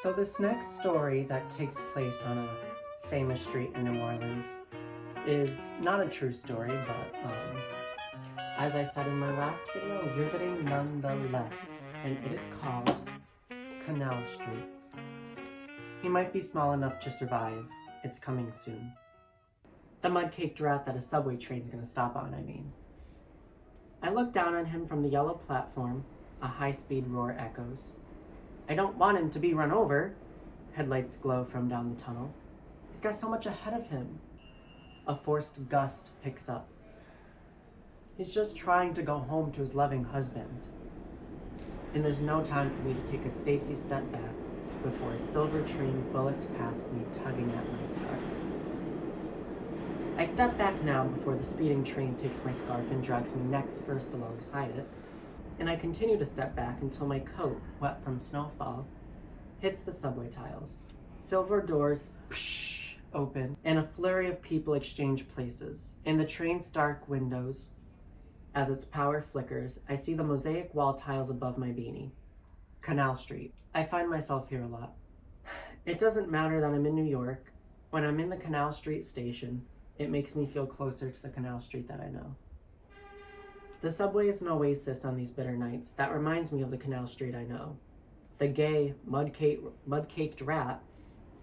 So this next story that takes place on a famous street in New Orleans is not a true story, but as I said in my last video, riveting nonetheless, and it is called Canal Street. He might be small enough to survive. It's coming soon. The mud-caked rat that a subway train's gonna stop on, I mean. I look down on him from the yellow platform. A high-speed roar echoes. I don't want him to be run over. Headlights glow from down the tunnel. He's got so much ahead of him. A forced gust picks up. He's just trying to go home to his loving husband. And there's no time for me to take a safety step back before a silver train bullets past me, tugging at my scarf. I step back now before the speeding train takes my scarf and drags me next first alongside it, and I continue to step back until my coat, wet from snowfall, hits the subway tiles. Silver doors open, and a flurry of people exchange places. In the train's dark windows, as its power flickers, I see the mosaic wall tiles above my beanie. Canal Street. I find myself here a lot. It doesn't matter that I'm in New York. When I'm in the Canal Street station, it makes me feel closer to the Canal Street that I know. The subway is an oasis on these bitter nights that reminds me of the Canal Street I know. The gay, mud-caked rat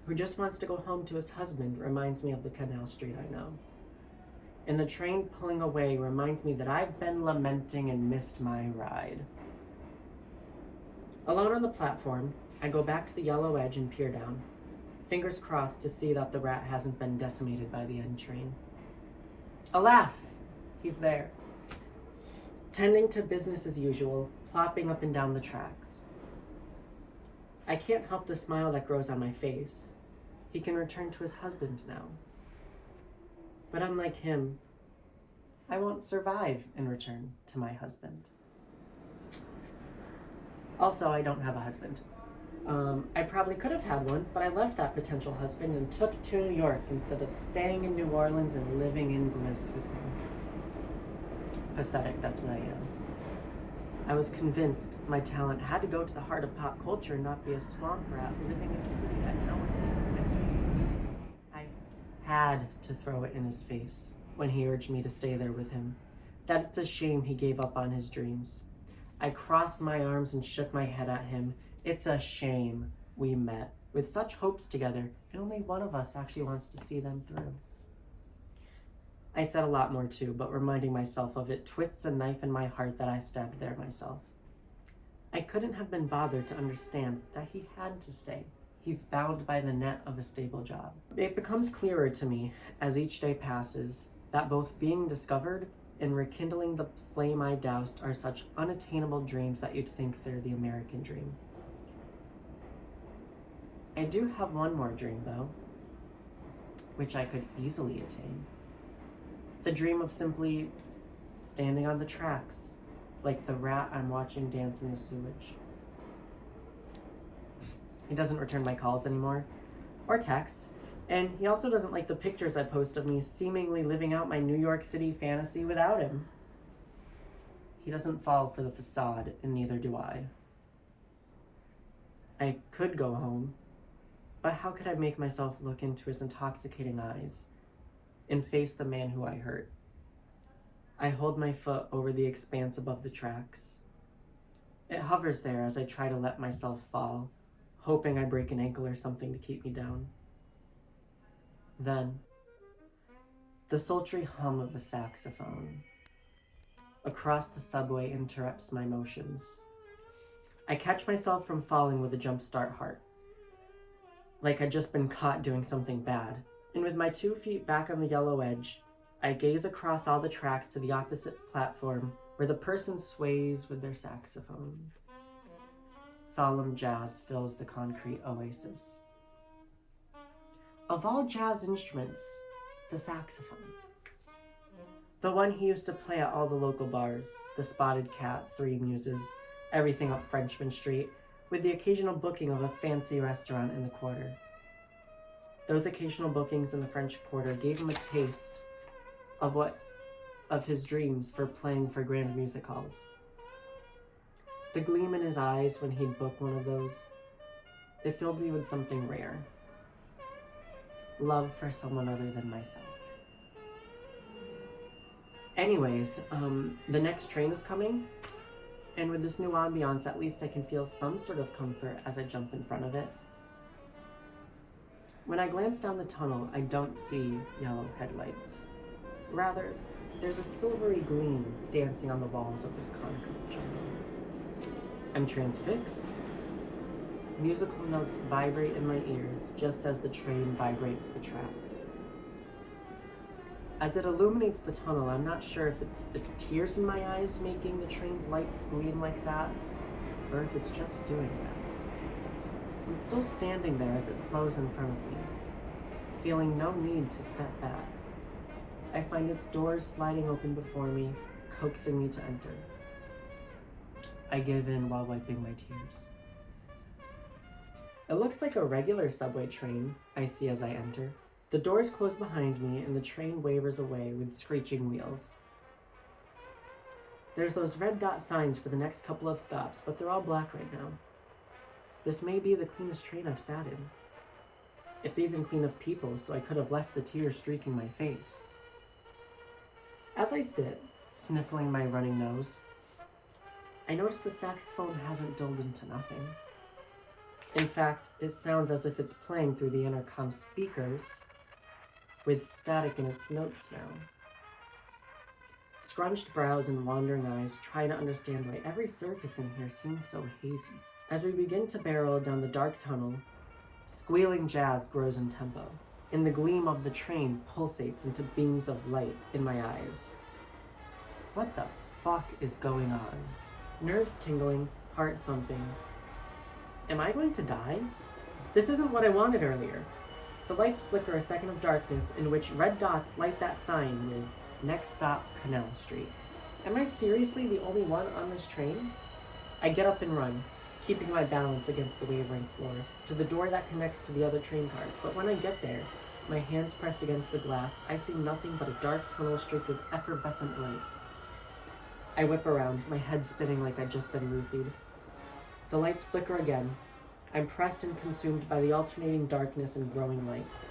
who just wants to go home to his husband reminds me of the Canal Street I know. And the train pulling away reminds me that I've been lamenting and missed my ride. Alone on the platform, I go back to the yellow edge and peer down, fingers crossed to see that the rat hasn't been decimated by the end train. Alas, he's there, tending to business as usual, plopping up and down the tracks. I can't help the smile that grows on my face. He can return to his husband now. But unlike him, I won't survive in return to my husband. Also, I don't have a husband. I probably could have had one, but I left that potential husband and took to New York instead of staying in New Orleans and living in bliss with him. Pathetic, that's what I am. I was convinced my talent had to go to the heart of pop culture and not be a swamp rat living in a city that no one pays attention to. I had to throw it in his face when he urged me to stay there with him, that it's a shame he gave up on his dreams. I crossed my arms and shook my head at him. It's a shame we met with such hopes together, and only one of us actually wants to see them through. I said a lot more too, but reminding myself of it twists a knife in my heart that I stabbed there myself. I couldn't have been bothered to understand that he had to stay. He's bound by the net of a stable job. It becomes clearer to me as each day passes that both being discovered and rekindling the flame I doused are such unattainable dreams that you'd think they're the American dream. I do have one more dream, though, which I could easily attain. The dream of simply standing on the tracks, like the rat I'm watching dance in the sewage. He doesn't return my calls anymore, or texts, and he also doesn't like the pictures I post of me seemingly living out my New York City fantasy without him. He doesn't fall for the facade, and neither do I. I could go home, but how could I make myself look into his intoxicating eyes and face the man who I hurt? I hold my foot over the expanse above the tracks. It hovers there as I try to let myself fall, hoping I break an ankle or something to keep me down. Then, the sultry hum of a saxophone across the subway interrupts my motions. I catch myself from falling with a jump-start heart, like I'd just been caught doing something bad. And with my 2 feet back on the yellow edge, I gaze across all the tracks to the opposite platform where the person sways with their saxophone. Solemn jazz fills the concrete oasis. Of all jazz instruments, the saxophone. The one he used to play at all the local bars, the Spotted Cat, Three Muses, everything up Frenchman Street, with the occasional booking of a fancy restaurant in the quarter. Those occasional bookings in the French Quarter gave him a taste of his dreams for playing for grand music halls. The gleam in his eyes when he'd book one of those, It filled me with something rare. Love for someone other than myself. Anyways, the next train is coming, and with this new ambiance, at least I can feel some sort of comfort as I jump in front of it. When I glance down the tunnel, I don't see yellow headlights. Rather, there's a silvery gleam dancing on the walls of this concrete jungle. I'm transfixed. Musical notes vibrate in my ears just as the train vibrates the tracks. As it illuminates the tunnel, I'm not sure if it's the tears in my eyes making the train's lights gleam like that, or if it's just doing that. I'm still standing there as it slows in front of me, feeling no need to step back. I find its doors sliding open before me, coaxing me to enter. I give in while wiping my tears. It looks like a regular subway train I see as I enter. The doors close behind me and the train wavers away with screeching wheels. There's those red dot signs for the next couple of stops, but they're all black right now. This may be the cleanest train I've sat in. It's even clean of people, so I could have left the tears streaking my face. As I sit, sniffling my running nose, I notice the saxophone hasn't dulled into nothing. In fact, it sounds as if it's playing through the intercom speakers with static in its notes now. Scrunched brows and wandering eyes try to understand why every surface in here seems so hazy. As we begin to barrel down the dark tunnel, squealing jazz grows in tempo, and the gleam of the train pulsates into beams of light in my eyes. What the fuck is going on? Nerves tingling, heart thumping. Am I going to die? This isn't what I wanted earlier. The lights flicker a second of darkness in which red dots light that sign with next stop Canal Street. Am I seriously the only one on this train? I get up and run, keeping my balance against the wavering floor, to the door that connects to the other train cars. But when I get there, my hands pressed against the glass, I see nothing but a dark tunnel streaked with effervescent light. I whip around, my head spinning like I'd just been roofied. The lights flicker again. I'm pressed and consumed by the alternating darkness and growing lights.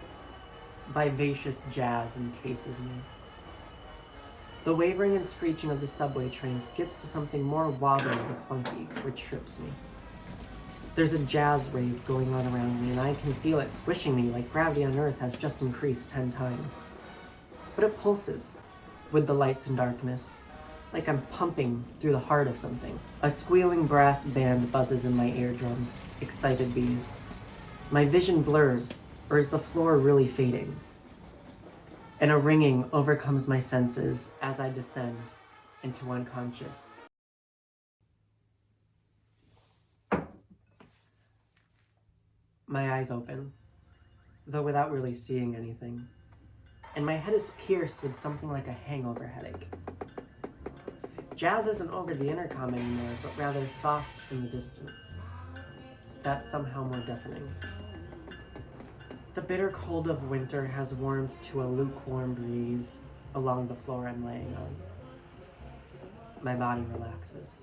Vivacious jazz encases me. The wavering and screeching of the subway train skips to something more wobbly and clunky, which trips me. There's a jazz rave going on around me, and I can feel it squishing me like gravity on Earth has just increased 10 times. But it pulses with the lights and darkness, like I'm pumping through the heart of something. A squealing brass band buzzes in my eardrums, excited bees. My vision blurs, or is the floor really fading? And a ringing overcomes my senses as I descend into unconscious. My eyes open, though without really seeing anything, and my head is pierced with something like a hangover headache. Jazz isn't over the intercom anymore, but rather soft in the distance. That's somehow more deafening. The bitter cold of winter has warmed to a lukewarm breeze along the floor I'm laying on. My body relaxes.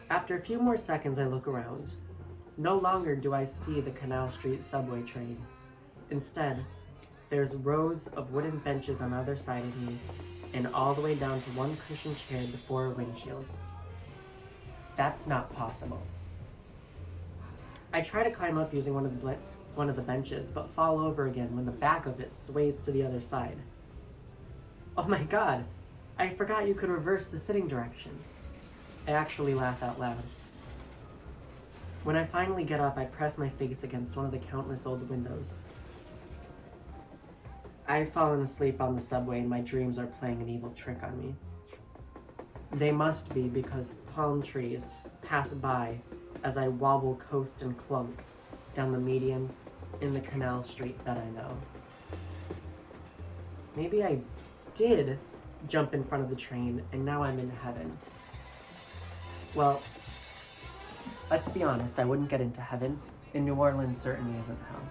After a few more seconds, I look around. No longer do I see the Canal Street subway train. Instead, there's rows of wooden benches on either side of me, and all the way down to one cushioned chair before a windshield. That's not possible. I try to climb up using one of the benches, but fall over again when the back of it sways to the other side. Oh my god, I forgot you could reverse the sitting direction. I actually laugh out loud. When I finally get up, I press my face against one of the countless old windows. I've fallen asleep on the subway and my dreams are playing an evil trick on me. They must be because palm trees pass by as I wobble, coast, and clunk down the median in the Canal Street that I know. Maybe I did jump in front of the train and now I'm in heaven. Well, let's be honest, I wouldn't get into heaven, and New Orleans certainly isn't hell.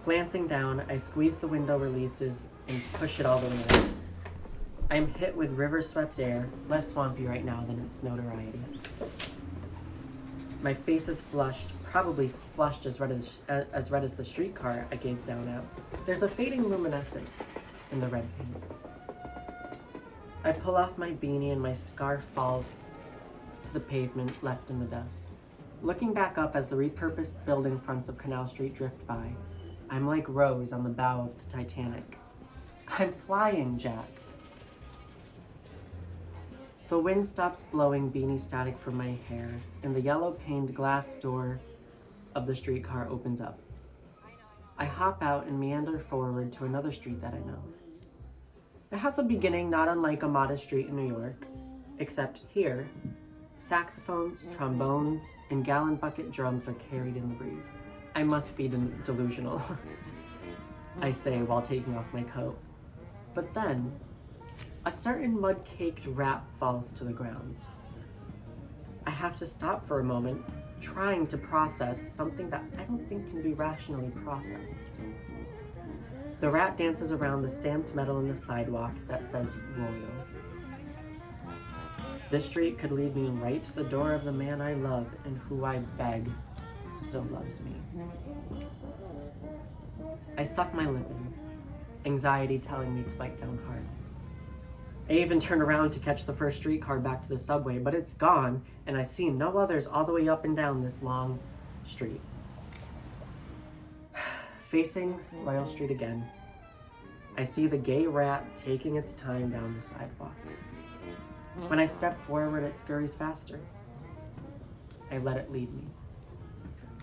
Glancing down, I squeeze the window releases and push it all the way up. I am hit with river-swept air, less swampy right now than its notoriety. My face is flushed, probably flushed as red as the streetcar I gaze down at. There's a fading luminescence in the red paint. I pull off my beanie and my scarf falls to the pavement, left in the dust. Looking back up as the repurposed building fronts of Canal Street drift by, I'm like Rose on the bow of the Titanic. I'm flying, Jack. The wind stops blowing beanie static from my hair, and the yellow-paned glass door of the streetcar opens up. I hop out and meander forward to another street that I know. It has a beginning not unlike a modest street in New York, except here, saxophones, trombones, and gallon bucket drums are carried in the breeze. I must be delusional, I say while taking off my coat. But then, a certain mud-caked rat falls to the ground. I have to stop for a moment, trying to process something that I don't think can be rationally processed. The rat dances around the stamped metal in the sidewalk that says Royal. This street could lead me right to the door of the man I love and who I beg still loves me. I suck my lip in, anxiety telling me to bite down hard. I even turn around to catch the first streetcar back to the subway, but it's gone, and I see no others all the way up and down this long street. Facing Royal Street again, I see the gay rat taking its time down the sidewalk. When I step forward, it scurries faster. I let it lead me.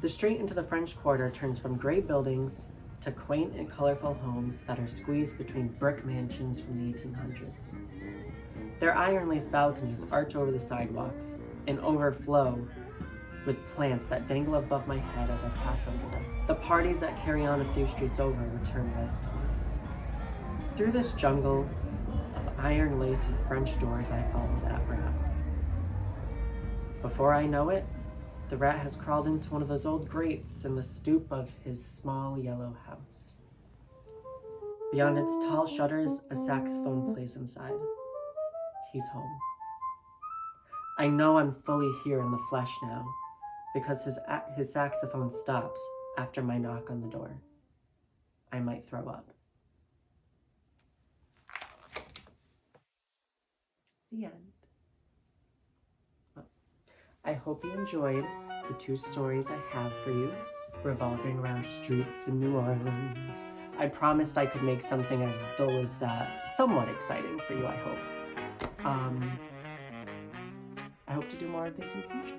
The street into the French Quarter turns from gray buildings to quaint and colorful homes that are squeezed between brick mansions from the 1800s. Their iron-laced balconies arch over the sidewalks and overflow with plants that dangle above my head as I pass over them. The parties that carry on a few streets over return left. Through this jungle of iron lace and French doors, I follow that rat. Before I know it, the rat has crawled into one of those old grates in the stoop of his small yellow house. Beyond its tall shutters, a saxophone plays inside. He's home. I know I'm fully here in the flesh now, because his saxophone stops after my knock on the door. I might throw up. The end. Well, I hope you enjoyed the 2 stories I have for you, revolving around streets in New Orleans. I promised I could make something as dull as that somewhat exciting for you, I hope. I hope to do more of this in the future.